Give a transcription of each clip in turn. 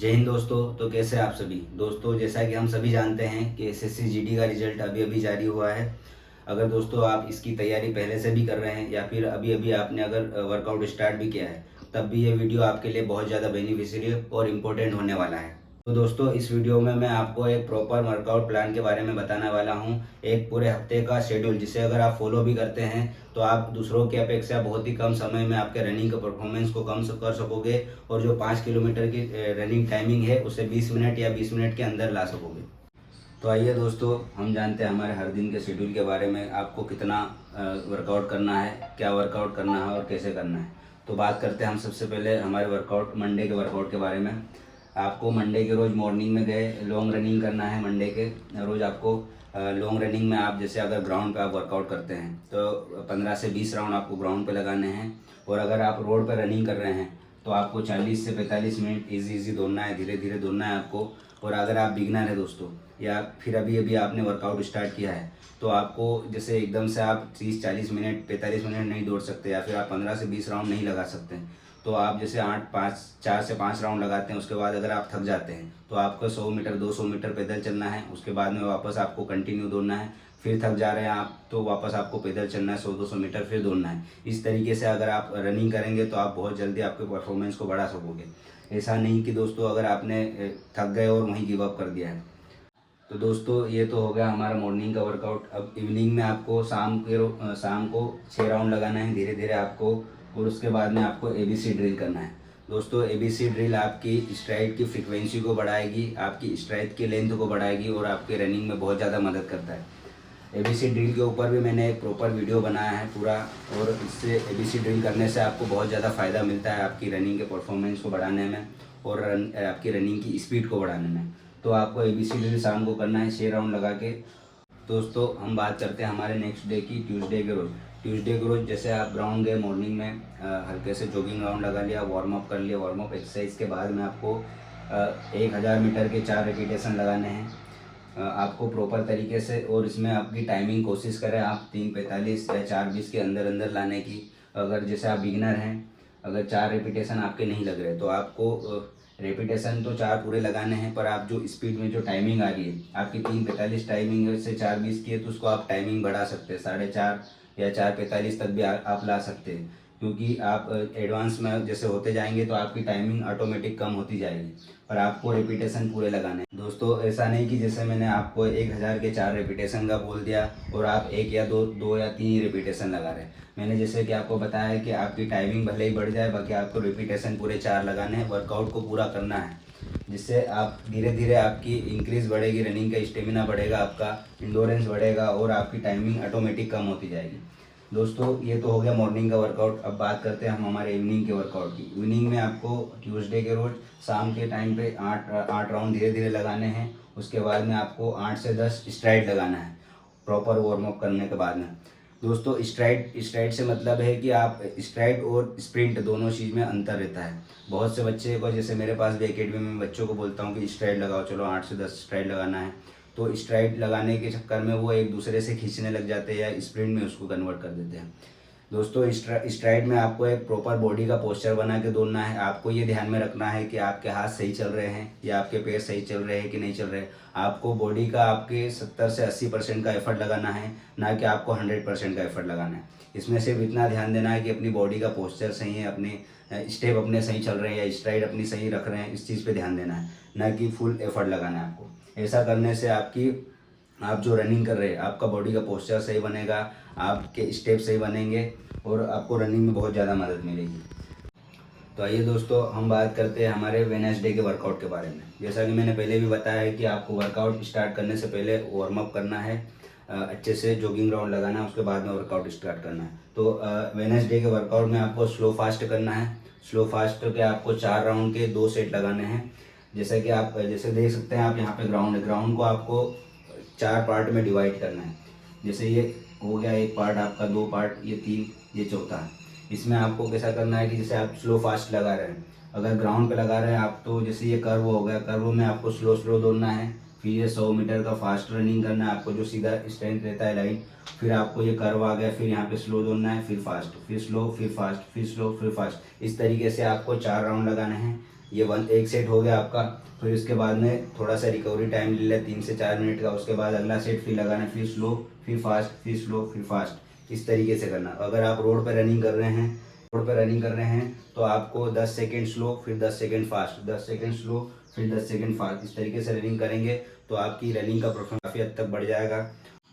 जय हिंद दोस्तों। तो कैसे आप सभी दोस्तों, जैसा कि हम सभी जानते हैं कि एसएससी जीडी का रिजल्ट अभी अभी जारी हुआ है। अगर दोस्तों आप इसकी तैयारी पहले से भी कर रहे हैं या फिर अभी अभी आपने अगर वर्कआउट स्टार्ट भी किया है, तब भी ये वीडियो आपके लिए बहुत ज़्यादा बेनिफिशियरी और इम्पोर्टेंट होने वाला है। तो दोस्तों इस वीडियो में मैं आपको एक प्रॉपर वर्कआउट प्लान के बारे में बताने वाला हूँ। एक पूरे हफ्ते का शेड्यूल, जिसे अगर आप फॉलो भी करते हैं तो आप दूसरों की अपेक्षा बहुत ही कम समय में आपके रनिंग के परफॉर्मेंस को कम कर सकोगे और जो 5 किलोमीटर की रनिंग टाइमिंग है उसे 20 मिनट या 20 मिनट के अंदर ला सकोगे। तो आइए दोस्तों, हम जानते हैं हमारे हर दिन के शेड्यूल के बारे में, आपको कितना वर्कआउट करना है, क्या वर्कआउट करना है और कैसे करना है। तो बात करते हैं हम सबसे पहले हमारे वर्कआउट मंडे के वर्कआउट के बारे में। आपको मंडे के रोज़ मॉर्निंग में गए लॉन्ग रनिंग करना है। मंडे के रोज़ आपको लॉन्ग रनिंग में आप जैसे अगर ग्राउंड पे आप वर्कआउट करते हैं तो 15 से 20 राउंड आपको ग्राउंड पे लगाने हैं। और अगर आप रोड पर रनिंग कर रहे हैं तो आपको 40 से 45 मिनट इजी दौड़ना है, धीरे धीरे दौड़ना है आपको। और अगर आप बिगनर है दोस्तों, या फिर अभी अभी आपने वर्कआउट स्टार्ट किया है, तो आपको जैसे एकदम से आप 30-40 मिनट 45 मिनट नहीं दौड़ सकते, या फिर आप 15 से 20 राउंड नहीं लगा सकते। तो आप जैसे 4 से 5 राउंड लगाते हैं, उसके बाद अगर आप थक जाते हैं तो आपको 100 मीटर 200 मीटर पैदल चलना है। उसके बाद में वापस आपको कंटिन्यू दौड़ना है। फिर थक जा रहे हैं आप तो वापस आपको पैदल चलना है 100-200 मीटर, फिर दौड़ना है। इस तरीके से अगर आप रनिंग करेंगे तो आप बहुत जल्दी आपके परफॉर्मेंस को बढ़ा सकोगे। ऐसा नहीं कि दोस्तों अगर आपने थक गए और वहीं गिव अप कर दिया है। तो दोस्तों ये तो हो गया हमारा मॉर्निंग का वर्कआउट। अब इवनिंग में आपको शाम को 6 राउंड लगाना है धीरे धीरे आपको। और उसके बाद में आपको एबीसी ड्रिल करना है। दोस्तों एबीसी ड्रिल आपकी स्ट्राइड की फ्रीक्वेंसी को बढ़ाएगी, आपकी स्ट्राइड की लेंथ को बढ़ाएगी और आपके रनिंग में बहुत ज़्यादा मदद करता है। एबीसी ड्रिल के ऊपर भी मैंने एक प्रॉपर वीडियो बनाया है पूरा। और इससे एबीसी ड्रिल करने से आपको बहुत ज़्यादा फ़ायदा मिलता है आपकी रनिंग के परफॉर्मेंस को बढ़ाने में और आपकी रनिंग की स्पीड को बढ़ाने में। तो आपको एबीसी ड्रिल शाम को करना है 6 राउंड लगा के। दोस्तों हम बात करते हैं हमारे नेक्स्ट डे की, ट्यूसडे के रोज़। ट्यूसडे के रोज़ जैसे आप ग्राउंड गए मॉर्निंग में, हल्के से जॉगिंग राउंड लगा लिया, वार्म अप कर लिया। वार्म अप एक्सरसाइज के बाद में आपको 1000 मीटर के 4 रेपिटेशन लगाने हैं आपको प्रॉपर तरीके से। और इसमें आपकी टाइमिंग कोशिश करें आप 3:45 या 4:20 के अंदर अंदर लाने की। अगर जैसे आप बिगिनर हैं, अगर 4 रेपिटेशन आपके नहीं लग रहे तो आपको रेपिटेशन तो 4 पूरे लगाने हैं, पर आप जो स्पीड में जो टाइमिंग आ रही है आपकी 3:45 टाइमिंग है, से 4:20 की है, तो उसको आप टाइमिंग बढ़ा सकते हैं। 4:30 या 4:45 तक भी आप ला सकते हैं। क्योंकि आप एडवांस में जैसे होते जाएंगे तो आपकी टाइमिंग ऑटोमेटिक कम होती जाएगी। पर आपको रेपिटेशन पूरे लगाने हैं दोस्तों। ऐसा नहीं कि जैसे मैंने आपको 1000 के 4 रेपिटेशन का बोल दिया और आप 1 या 2 या 3 ही रेपिटेशन लगा रहे हैं। मैंने जैसे कि आपको बताया कि आपकी टाइमिंग भले ही बढ़ जाए, बाकी आपको रेपिटेशन पूरे 4 लगाने हैं, वर्कआउट को पूरा करना है। जिससे आप धीरे धीरे आपकी इंक्रीज बढ़ेगी, रनिंग का स्टेमिना बढ़ेगा, आपका इंडोरेंस बढ़ेगा और आपकी टाइमिंग ऑटोमेटिक कम होती जाएगी। दोस्तों ये तो हो गया मॉर्निंग का वर्कआउट। अब बात करते हैं हम हमारे इवनिंग के वर्कआउट की। इवनिंग में आपको ट्यूसडे के रोज शाम के टाइम पे 8 राउंड धीरे धीरे लगाने हैं। उसके बाद में आपको 8 से 10 स्ट्राइड लगाना है प्रॉपर वार्म अप करने के बाद में। दोस्तों स्ट्राइड से मतलब है कि आप स्ट्राइड और स्प्रिंट दोनों चीज़ में अंतर रहता है। बहुत से बच्चे को, जैसे मेरे पास भी एकेडमी में बच्चों को बोलता हूँ कि स्ट्राइड लगाओ, चलो 8 से 10 स्ट्राइड लगाना है, तो स्ट्राइड लगाने के चक्कर में वो एक दूसरे से खींचने लग जाते हैं या स्प्रिंट में उसको कन्वर्ट कर देते हैं। दोस्तों स्ट्राइड में आपको एक प्रॉपर बॉडी का पोस्चर बना के दौड़ना है। आपको ये ध्यान में रखना है कि आपके हाथ सही चल रहे हैं या आपके पैर सही चल रहे हैं कि नहीं चल रहे हैं। आपको बॉडी का आपके 70 से 80% का एफर्ट लगाना है, ना कि आपको 100% का एफर्ट लगाना है। इसमें सिर्फ इतना ध्यान देना है कि अपनी बॉडी का पोस्चर सही है, अपने स्टेप अपने सही चल रहे हैं या स्ट्राइड अपनी सही रख रहे हैं, इस चीज़ पे ध्यान देना है, ना कि फुल एफर्ट लगाना है आपको। ऐसा करने से आप जो रनिंग कर रहे हैं आपका बॉडी का पोस्चर सही बनेगा, आपके स्टेप सही बनेंगे और आपको रनिंग में बहुत ज़्यादा मदद मिलेगी। तो आइए दोस्तों हम बात करते हैं हमारे वेडनेसडे के वर्कआउट के बारे में। जैसा कि मैंने पहले भी बताया है कि आपको वर्कआउट स्टार्ट करने से पहले वार्म अप करना है, अच्छे से जॉगिंग राउंड लगाना है, उसके बाद में वर्कआउट स्टार्ट करना है। तो वेडनेसडे के वर्कआउट में आपको स्लो फास्ट करना है। स्लो फास्ट के आपको 4 राउंड के 2 सेट लगाने हैं। जैसे कि आप जैसे देख सकते हैं, आप यहाँ पे ग्राउंड को आपको 4 पार्ट में डिवाइड करना है। जैसे ये हो गया एक पार्ट आपका, 2 पार्ट, ये 3, ये चौथा है। इसमें आपको कैसा करना है कि जैसे आप स्लो फास्ट लगा रहे हैं, अगर ग्राउंड पे लगा रहे हैं आप, तो जैसे ये कर्व हो गया, कर्व में आपको स्लो दौड़ना है। फिर ये 100 मीटर का फास्ट रनिंग करना है आपको, जो सीधा स्ट्रेंथ रहता है लाइन। फिर आपको ये कर्व आ गया, फिर यहाँ पे स्लो दौड़ना है, फिर फास्ट, फिर स्लो, फिर फास्ट, फिर स्लो, फिर फास्ट। इस तरीके से आपको 4 राउंड लगाने हैं। ये एक सेट हो गया आपका। फिर उसके बाद में थोड़ा सा रिकवरी टाइम ले लें 3 से 4 मिनट का। उसके बाद अगला सेट फिर लगाना, फिर स्लो, फिर फास्ट, फिर स्लो, फिर फास्ट, इस तरीके से करना। अगर आप रोड पर रनिंग कर रहे हैं, तो आपको 10 सेकेंड स्लो, फिर 10 सेकेंड फास्ट, 10 सेकेंड स्लो, फिर 10 सेकेंड फास्ट, इस तरीके से रनिंग करेंगे तो आपकी रनिंग का परफॉर्मेंस काफ़ी हद तक बढ़ जाएगा।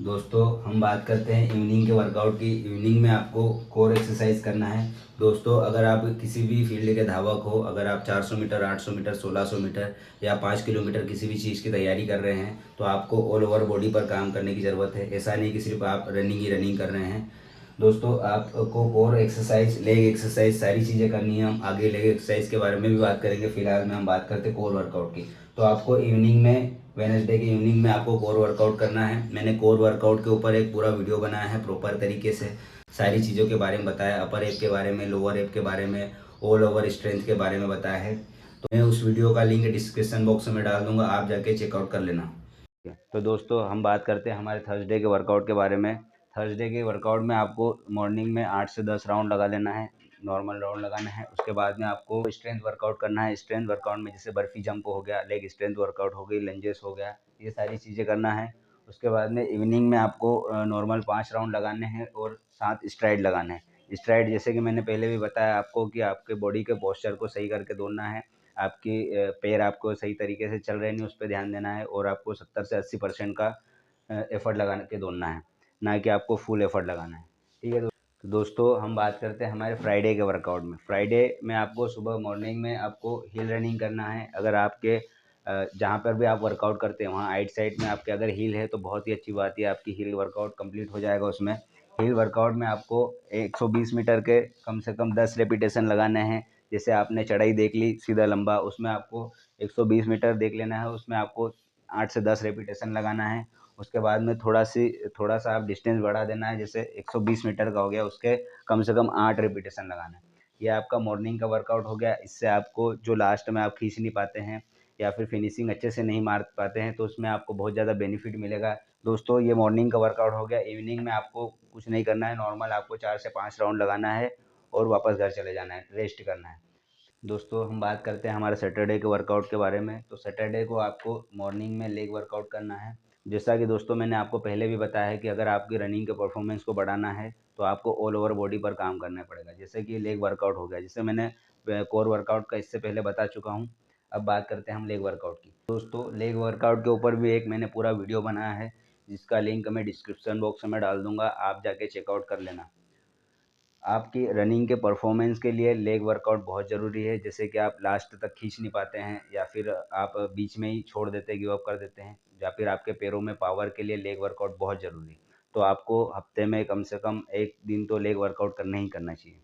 दोस्तों हम बात करते हैं इवनिंग के वर्कआउट की। इवनिंग में आपको कोर एक्सरसाइज करना है। दोस्तों अगर आप किसी भी फील्ड के धावक हो, अगर आप 400 मीटर, 800 मीटर, 1600 मीटर या 5 किलोमीटर किसी भी चीज़ की तैयारी कर रहे हैं, तो आपको ऑल ओवर बॉडी पर काम करने की ज़रूरत है। ऐसा नहीं कि सिर्फ आप रनिंग ही रनिंग कर रहे हैं। दोस्तों आपको कोर एक्सरसाइज, लेग एक्सरसाइज, सारी चीज़ें करनी है। हम आगे लेग एक्सरसाइज के बारे में भी बात करेंगे। फिलहाल में हम बात करते हैं कोर वर्कआउट की। तो आपको इवनिंग में, वेडनेसडे की इवनिंग में आपको कोर वर्कआउट करना है। मैंने कोर वर्कआउट के ऊपर एक पूरा वीडियो बनाया है, प्रॉपर तरीके से सारी चीज़ों के बारे में बताया, अपर एप के बारे में, लोअर एप के बारे में, ऑल ओवर स्ट्रेंथ के बारे में बताया है। तो मैं उस वीडियो का लिंक डिस्क्रिप्शन बॉक्स में डाल दूंगा, आप जाके चेकआउट कर लेना। तो दोस्तों हम बात करते हैं हमारे थर्सडे के वर्कआउट के बारे में। थर्सडे के वर्कआउट में आपको मॉर्निंग में 8 से 10 राउंड लगा लेना है, नॉर्मल राउंड लगाना है। उसके बाद में आपको स्ट्रेंथ वर्कआउट करना है। स्ट्रेंथ वर्कआउट में जैसे बर्फी जंप हो गया, लेग स्ट्रेंथ वर्कआउट हो गई, लंजेस हो गया, ये सारी चीज़ें करना है। उसके बाद में इवनिंग में आपको नॉर्मल 5 राउंड लगाने हैं और 7 स्ट्राइड लगाने हैं। स्ट्राइड जैसे कि मैंने पहले भी बताया आपको कि आपके बॉडी के पोस्चर को सही करके दौड़ना है। आपकी पैर आपको सही तरीके से चल रहे नहीं, उस पर ध्यान देना है। और आपको 70 से 80% का एफर्ट लगा के दौड़ना है, ना कि आपको फुल एफर्ट लगाना है। ठीक है। तो दोस्तों हम बात करते हैं हमारे फ्राइडे के वर्कआउट में। फ्राइडे में आपको सुबह मॉर्निंग में आपको हिल रनिंग करना है। अगर आपके जहाँ पर भी आप वर्कआउट करते हैं वहाँ आइट साइड में आपके अगर हिल है तो बहुत ही अच्छी बात है, आपकी हिल वर्कआउट कंप्लीट हो जाएगा। उसमें हिल वर्कआउट में आपको 120 मीटर के कम से कम 10 रेपिटेशन लगाने हैं। जैसे आपने चढ़ाई देख ली सीधा लंबा, उसमें आपको 120 मीटर देख लेना है, उसमें आपको 8 से 10 रेपिटेशन लगाना है। उसके बाद में थोड़ा सा आप डिस्टेंस बढ़ा देना है, जैसे 120 मीटर का हो गया, उसके कम से कम 8 रेपिटेशन लगाना है। ये आपका मॉर्निंग का वर्कआउट हो गया। इससे आपको जो लास्ट में आप खींच नहीं पाते हैं या फिर फिनिशिंग अच्छे से नहीं मार पाते हैं, तो उसमें आपको बहुत ज़्यादा बेनिफिट मिलेगा। दोस्तों ये मॉर्निंग का वर्कआउट हो गया। इवनिंग में आपको कुछ नहीं करना है, नॉर्मल आपको 4 से 5 राउंड लगाना है और वापस घर चले जाना है, रेस्ट करना है। दोस्तों हम बात करते हैं हमारे सैटरडे के वर्कआउट के बारे में। तो सैटरडे को आपको मॉर्निंग में लेग वर्कआउट करना है। जैसा कि दोस्तों मैंने आपको पहले भी बताया है कि अगर आपकी रनिंग के परफॉर्मेंस को बढ़ाना है तो आपको ऑल ओवर बॉडी पर काम करना पड़ेगा। जैसे कि लेग वर्कआउट हो गया, जिससे मैंने कोर वर्कआउट का इससे पहले बता चुका हूँ। अब बात करते हैं हम लेग वर्कआउट की। दोस्तों लेग वर्कआउट के ऊपर भी एक मैंने पूरा वीडियो बनाया है, जिसका लिंक मैं डिस्क्रिप्शन बॉक्स में डाल दूंगा, आप जाके चेकआउट कर लेना। आपकी रनिंग के परफॉर्मेंस के लिए लेग वर्कआउट बहुत ज़रूरी है। जैसे कि आप लास्ट तक खींच नहीं पाते हैं या फिर आप बीच में ही छोड़ देते हैं, गिव अप कर देते हैं, या फिर आपके पैरों में पावर के लिए लेग वर्कआउट बहुत ज़रूरी है। तो आपको हफ्ते में कम से कम 1 दिन तो लेग वर्कआउट करना ही करना चाहिए।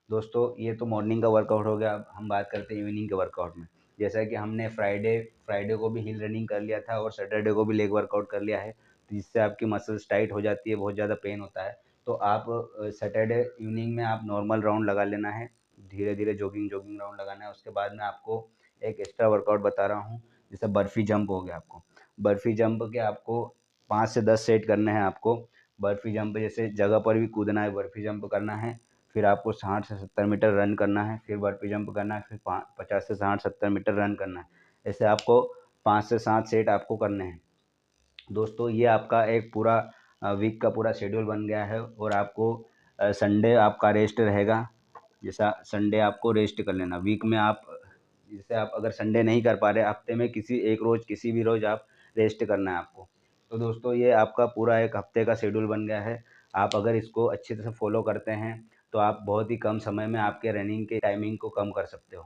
दोस्तों ये तो मॉर्निंग का वर्कआउट हो गया। अब हम बात करते हैं इवनिंग के वर्कआउट में। जैसा कि हमने फ्राइडे फ्राइडे को भी हिल रनिंग कर लिया था और सैटरडे को भी लेग वर्कआउट कर लिया है, तो जिससे आपकी मसल्स टाइट हो जाती है, बहुत ज़्यादा पेन होता है। तो आप सैटरडे इवनिंग में आप नॉर्मल राउंड लगा लेना है, धीरे धीरे जॉगिंग जॉगिंग राउंड लगाना है। उसके बाद में आपको एक एक्स्ट्रा वर्कआउट बता रहा हूँ, जैसे बर्फी जंप हो गया। आपको बर्फी जंप के आपको 5 से 10 सेट करने हैं। आपको बर्फी जंप जैसे जगह पर भी कूदना है, बर्फी जंप करना है। फिर आपको 60 से 70 मीटर रन करना है, फिर बर्फी जंप करना है, फिर 50 से 60 70 मीटर रन करना है। ऐसे आपको 5 से 7 सेट आपको करने हैं। दोस्तों ये आपका एक पूरा वीक का पूरा शेड्यूल बन गया है। और आपको संडे आपका रेस्ट रहेगा। जैसा संडे आपको रेस्ट कर लेना। वीक में आप जैसे आप अगर संडे नहीं कर पा रहे, हफ्ते में किसी एक रोज़, किसी भी रोज़ आप रेस्ट करना है आपको। तो दोस्तों ये आपका पूरा एक हफ्ते का शेड्यूल बन गया है। आप अगर इसको अच्छी तरह से फॉलो करते हैं तो आप बहुत ही कम समय में आपके रनिंग के टाइमिंग को कम कर सकते हो।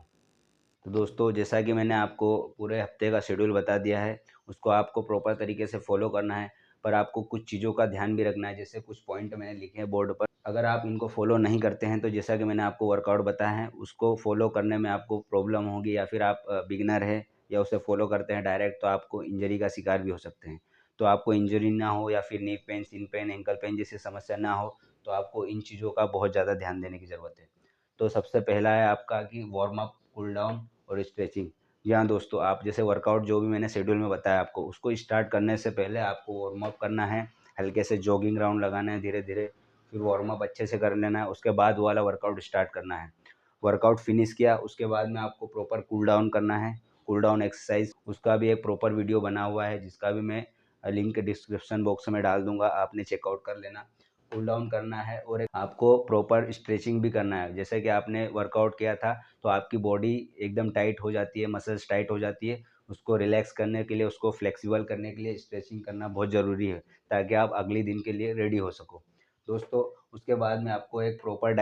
तो दोस्तों जैसा कि मैंने आपको पूरे हफ्ते का शेड्यूल बता दिया है, उसको आपको प्रॉपर तरीके से फॉलो करना है। पर आपको कुछ चीज़ों का ध्यान भी रखना है, जैसे कुछ पॉइंट मैंने लिखे हैं बोर्ड पर। अगर आप इनको फॉलो नहीं करते हैं तो जैसा कि मैंने आपको वर्कआउट बताया है, उसको फॉलो करने में आपको प्रॉब्लम होगी, या फिर आप बिगिनर है या उसे फॉलो करते हैं डायरेक्ट, तो आपको इंजरी का शिकार भी हो सकते हैं। तो आपको इंजरी ना हो या फिर नी पेन, सिन पेन, एंकल पेन जैसी समस्या ना हो, तो आपको इन चीज़ों का बहुत ज़्यादा ध्यान देने की ज़रूरत है। तो सबसे पहला है आपका कि वार्म अप, कूल डाउन और स्ट्रेचिंग। जी हाँ दोस्तों, आप जैसे वर्कआउट जो भी मैंने शेड्यूल में बताया आपको, उसको स्टार्ट करने से पहले आपको वार्म अप करना है, हल्के से जॉगिंग राउंड लगाना है धीरे धीरे, फिर वार्म अप अच्छे से कर लेना है, उसके बाद वाला वर्कआउट स्टार्ट करना है। वर्कआउट फिनिश किया उसके बाद में आपको प्रॉपर कूल डाउन करना है, कूल डाउन एक्सरसाइज, उसका भी एक प्रॉपर वीडियो बना हुआ है जिसका भी मैं लिंक डिस्क्रिप्शन बॉक्स में डाल दूंगा, आपने चेकआउट कर लेना। कूल डाउन करना है और एक आपको प्रॉपर स्ट्रेचिंग भी करना है। जैसे कि आपने वर्कआउट किया था तो आपकी बॉडी एकदम टाइट हो जाती है, मसल्स टाइट हो जाती है, उसको रिलैक्स करने के लिए, उसको फ्लेक्सिबल करने के लिए स्ट्रेचिंग करना बहुत ज़रूरी है ताकि आप अगले दिन के लिए रेडी हो सको दोस्तों। उसके बाद में आपको एक प्रॉपर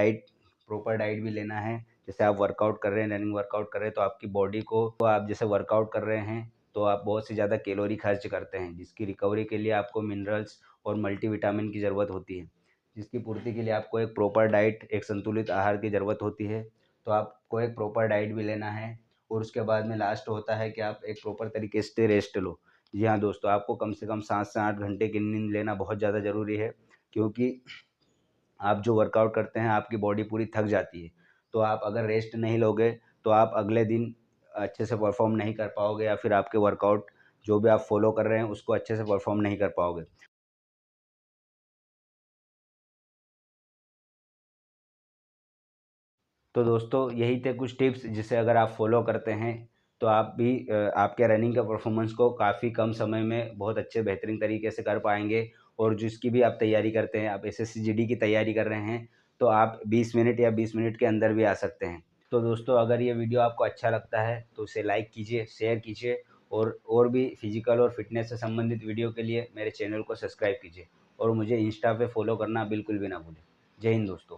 डाइट भी लेना है। जैसे आप वर्कआउट कर रहे हैं, रनिंग वर्कआउट कर रहे हैं तो आपकी बॉडी को, तो आप जैसे वर्कआउट कर रहे हैं तो आप बहुत सी ज़्यादा कैलोरी खर्च करते हैं, जिसकी रिकवरी के लिए आपको मिनरल्स और मल्टीविटामिन की ज़रूरत होती है, जिसकी पूर्ति के लिए आपको एक प्रॉपर डाइट, एक संतुलित आहार की ज़रूरत होती है। तो आपको एक प्रॉपर डाइट भी लेना है और उसके बाद में लास्ट होता है कि आप एक प्रॉपर तरीके से रेस्ट लो। जी हाँ दोस्तों, आपको कम से कम 7 से 8 घंटे की नींद लेना बहुत ज़्यादा ज़रूरी है, क्योंकि आप जो वर्कआउट करते हैं आपकी बॉडी पूरी थक जाती है। तो आप अगर रेस्ट नहीं लोगे तो आप अगले दिन अच्छे से परफॉर्म नहीं कर पाओगे या फिर आपके वर्कआउट जो भी आप फॉलो कर रहे हैं उसको अच्छे से परफॉर्म नहीं कर पाओगे। तो दोस्तों यही थे कुछ टिप्स जिसे अगर आप फॉलो करते हैं तो आप भी आपके रनिंग के परफॉर्मेंस को काफ़ी कम समय में बहुत अच्छे बेहतरीन तरीके से कर पाएंगे। और जिसकी भी आप तैयारी करते हैं, आप एसएससी जीडी की तैयारी कर रहे हैं तो आप 20 मिनट या 20 मिनट के अंदर भी आ सकते हैं। तो दोस्तों अगर ये वीडियो आपको अच्छा लगता है तो इसे लाइक कीजिए, शेयर कीजिए और भी फिजिकल और फिटनेस से संबंधित वीडियो के लिए मेरे चैनल को सब्सक्राइब कीजिए और मुझे इंस्टा पे फॉलो करना बिल्कुल भी ना भूलें। जय हिंद दोस्तों।